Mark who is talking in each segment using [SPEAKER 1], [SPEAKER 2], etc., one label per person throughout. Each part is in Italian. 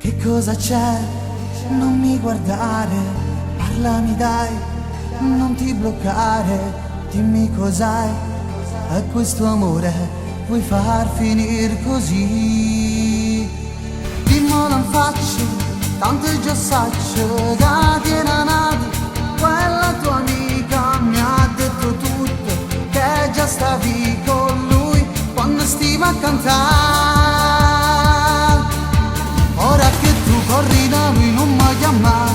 [SPEAKER 1] Che cosa c'è? Non mi guardare, parlami dai, non ti bloccare, dimmi cos'hai, è questo amore, vuoi far finire così? Dimmelo in faccia, tanto già saccio, che tiene nato, quella tua amica mi ha detto tutto, che già stavi con lui quando stiamo a cantare. Ora che tu corri da lui non mi chiama,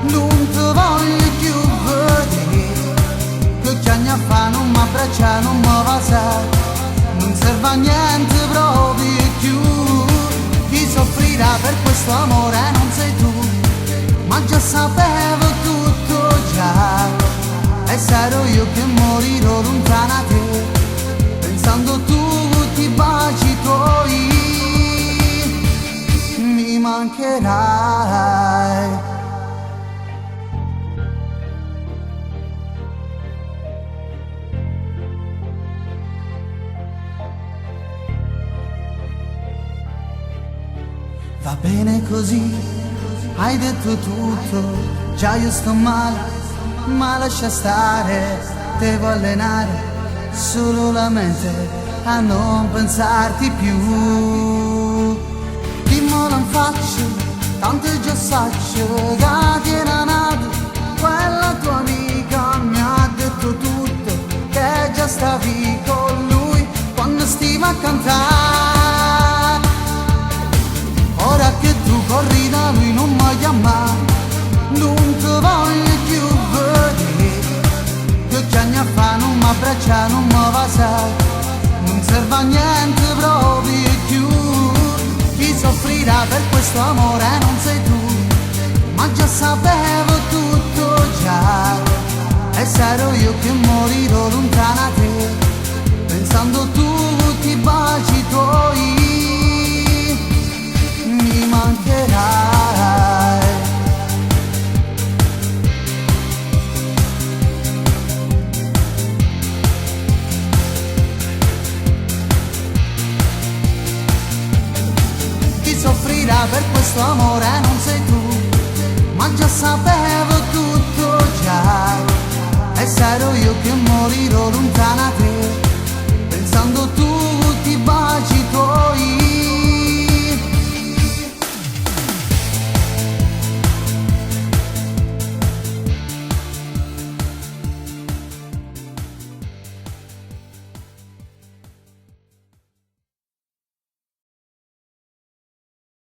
[SPEAKER 1] non ti voglio più vedere, che anni a fa non mi abbraccia, non mi va sa, non serve a niente proprio più. Chi soffrirà per questo amore non sei tu, ma già sapevo tutto già, e sarò io che morirò lontana da te, pensando tutti i baci tuoi mi mancherai. Va bene così, hai detto tutto, già io sto male, ma lascia stare, devo allenare solo la mente a non pensarti più. Dimmelo in faccia, tanto già saccio, che tiene nato, quella tua amica mi ha detto tutto, che già stavi con lui quando stiamo a cantare. Ora che tu corri da lui non mi chiama, non ti voglio più vedere, che anni a fa non mi abbraccia, non mi va sa, non serve a niente proprio più. Chi soffrirà per questo amore non sei tu, ma già sapevo tutto già, e sarò io che morirò lontana da te, pensando tutti i baci tuoi mi mancherai. Chi soffrirà per questo amore non sei tu, ma già sapevo tutto già, e sarò io che morirò lontana da te, pensando tu